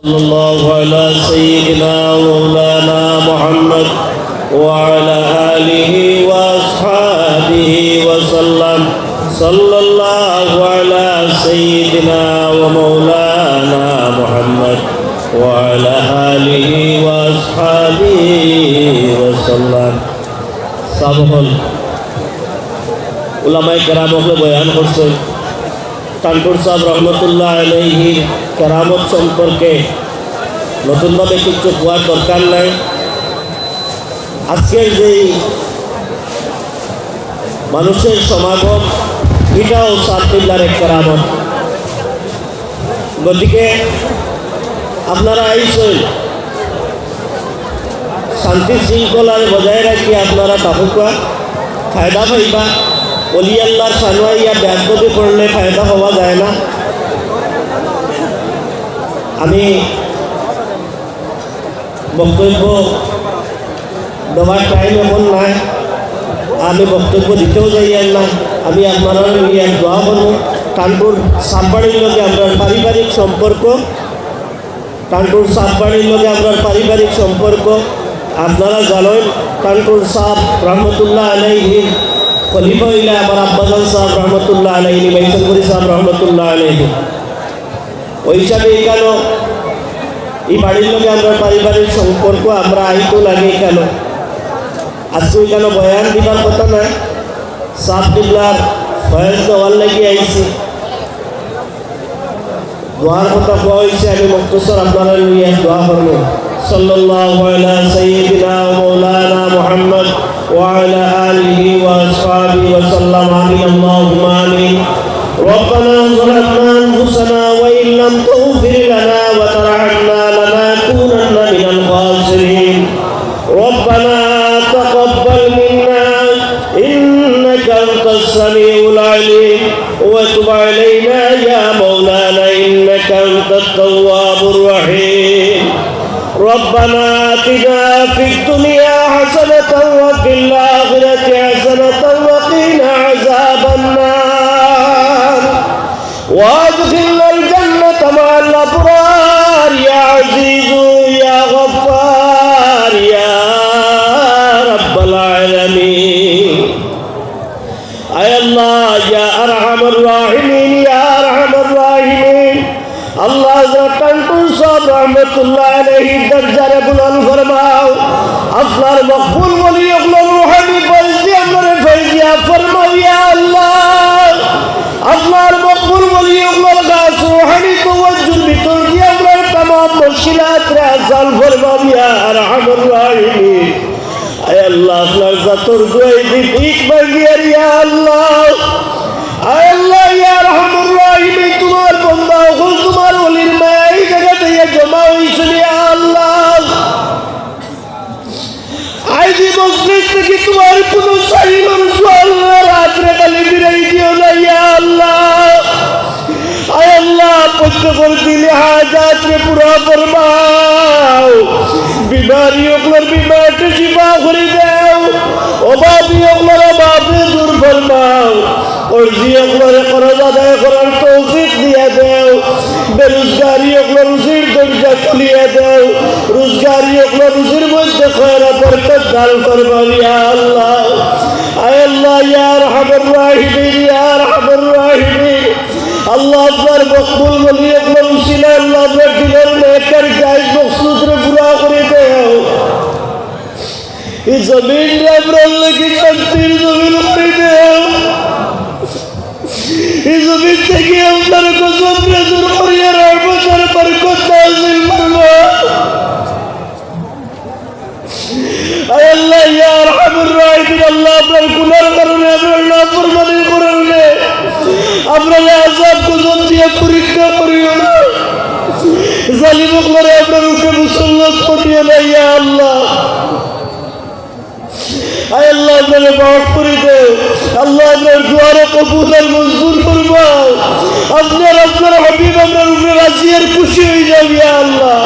صلى الله على سيدنا مولانا محمد وعلى آله وأصحابه وسلم صلى الله على سيدنا ومولانا محمد وعلى آله وأصحابه وسلم সাবহল উলামায়ে কেরাম বয়ান করছেন টানপুর সাহেব রহমতুল্লাহ আলাইহির কেরামত সম্পর্কে নতুনভাবে কিছু কোয়ার দরকার নাই। আজকের যেই মানুষের সমাগম এটাও সাতবিল্লার এক কেরামত। গতিকে আপনারা আইসেন শান্তি শৃঙ্খলার বজায় রাখি আপনারা তাহুকা ফায়দা পাইবা। অলি আল্লাহর সানুয়াইয়া ব্যাগবদি করলে ফায়দা হওয়া যায় না। আমি বক্তব্য দেওয়ার টাইম এমন নাই, আমি বক্তব্য দিতেও যাই না। আমি আপনারা দোয়া করব টানপুর সাববাড়ির লগে আপনার পারিবারিক সম্পর্ক, টানপুর সাববাড়ির লগে আপনার পারিবারিক সম্পর্ক আপনারা জানেন। টানপুর সাহেব রহমতুল্লাহ আলাইহি খলিফা হইলে আমার আব্বাজান সাহেব রহমতুল্লাহ আলাইহি, বাইসানপুরি সাহেব রহমতুল্লাহ আলাইহি। ওই হিসাবে কেন এই বাড়ির লগে আমরা পারিবারিক সম্পর্ক আমরা আইতো লাগে কেন আজকে কেন বয়ান দিবার কথা না, সাহেব কিবলার ফয়েজ দেওয়ার লাগি আইছি, দোয়ার কথা কোয়া হয়েছে। আমি মুক্তসর আপনারা নিয়ে দোয়া করবো। সাল্লাল্লাহু আলা সাইয়্যিদিনা মাওলানা মুহাম্মদ ওয়া আলা আলিহি ওয়া আসহাবিহি ওয়া সাল্লাম। আমিন আল্লাহুম্মা আমিন। ربنا ظلمنا أنفسنا وإن لم تغفر لنا وترحمنا لنكونن من الخاسرين. ربنا تقبل منا إنك أنت السميع العليم وتب علينا يا مولانا إنك أنت التواب الرحيم. ربنا آتنا في الدنيا حسنة وفي الآخرة حسنة وقنا عذاب النار وادخلنا الجنة مع الأبرار يا عزيز يا غفار يا رب العالمين. أي الله يا أرحم الراحمين يا أرحم الراحمين. আল্লাহ টানপুর সাহেব রহমতুল্লাহ আলাইহির দরজারে বুলন্দ ফরমাও। আপনার মকবুল ওলি ওগুলো রুহানি ফয়জি আপনারে ফয়জিয়া ফরমাও ইয়া আল্লাহ। আপনার মকবুল ওলি ওগুলোর কাছ রুহানি তাওয়াজ্জুর ভিতর দিয়ে আপনার तमाम মুশকিলাতরে আসাল ফরমাও ইয়া আরহামুর রাহিমিন। আয় আল্লাহ আপনার জাতর দোয়াই দি ঠিক মাগিয়া ইয়া আল্লাহ। আয় আল্লাহ ইয়া আরহামুর রাহিমিন, তোমার বান্দা হল তোমার ওলির মায়া এই জায়গাতে জমা হয়েছে ইয়া আল্লাহ। আইজি মসজিদ থেকে তোমার কোন সাইলর সোয়াল্লাহ রাত্রে খালি বিরাই দিও না ইয়া আল্লাহ। আয় আল্লাহ প্রত্যেকের দিলে হাজাতরে পুরা ফরমাও। বিমারি ওগুলোর বিমারটা শিফা করে দাও, অভাবী ওগুলোর অভাবে দূর ফরমাও, অর্জি ওগুলোর খরচ আদায় করার তৌফিক দিয়ে দাও, বেরোজগারি ওগুলো রুজির দরজা খুলিয়ে দাও, রোজগারি ওগুলো রুজির মধ্যে খয়রা বরকত দান ফরমাও ইয়া আল্লাহ। আয় আল্লাহ ইয়া আরহামুর রাহিমিন ইয়া আরহামুর রাহিমিন। আল্লাহ আপনার মকবুল বলি আপনার উসিলা আল্লাহ আপনার দিলের নেকের জায়েজ মকসুদরে পুরা করে দাও। এই জমিন আপনার লাগি শান্তির জমিন করে দাও। এই জমিন থেকে আপনার কসমরে দূর করিয়া রহমতের বরকত নাযিল ফরমা। আয় আল্লাহ ইয়া আরহামুর রাহিমিন। আল্লাহ আপনার গুনার কারণে আপনার নাফরমানির কারণে আপনার আযাব গজব দিয়ে পরীক্ষা করিও না, জালিম করে আপনার উপরে মুসল্লাত করিও না ইয়া আল্লাহ। আয় আল্লাহ আপনার মাফ করে দাও। আল্লাহ আপনার দুয়ারে কবুল আর মঞ্জুর ফরমাও। আপনার হাবিব আপনার উপরে রাজি আর খুশি হয়ে যাও ইয়া আল্লাহ।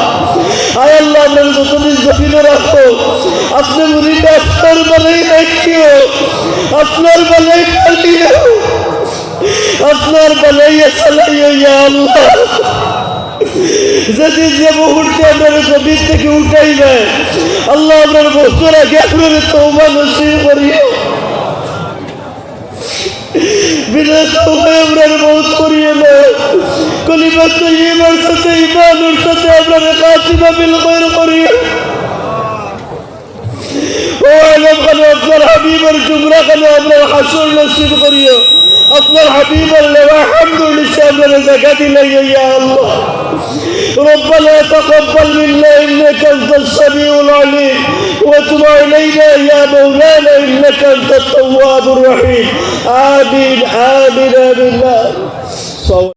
আয় আল্লাহ আপনার যতদিন জমিনে রাখো আপনি মুরিদ আপনার বেলায় রাখিও, আপনার বেলায় কাটিও, আপনার বেলায় চালাইও ইয়া আল্লাহ। যদি যে মুহূর্তে আপনার জমিন থেকে উঠাইবে আল্লাহ আপনার বস্তু রাখে আপনার তওবা নসিব করিও বিনা তওবায় আপনার মওত করিও না কলিমা তাইয়্যিবার সাথে ঈমানের সাথে আপনার খাতিমা বিল খায়র করিও ও আলম খান আপনার হাবিবের জুমরা খান আপনার হাসর নসিব করিও আপনার হাবিবের লেওয়া আলহামদুলিল্লাহ আপনার জাকাত দিলাইয়া ইয়া আল্লাহ ربنا تقبل منا إنك أنت السميع العليم وتب علينا يا مولانا إنك أنت التواب الرحيم آمين آمين آمين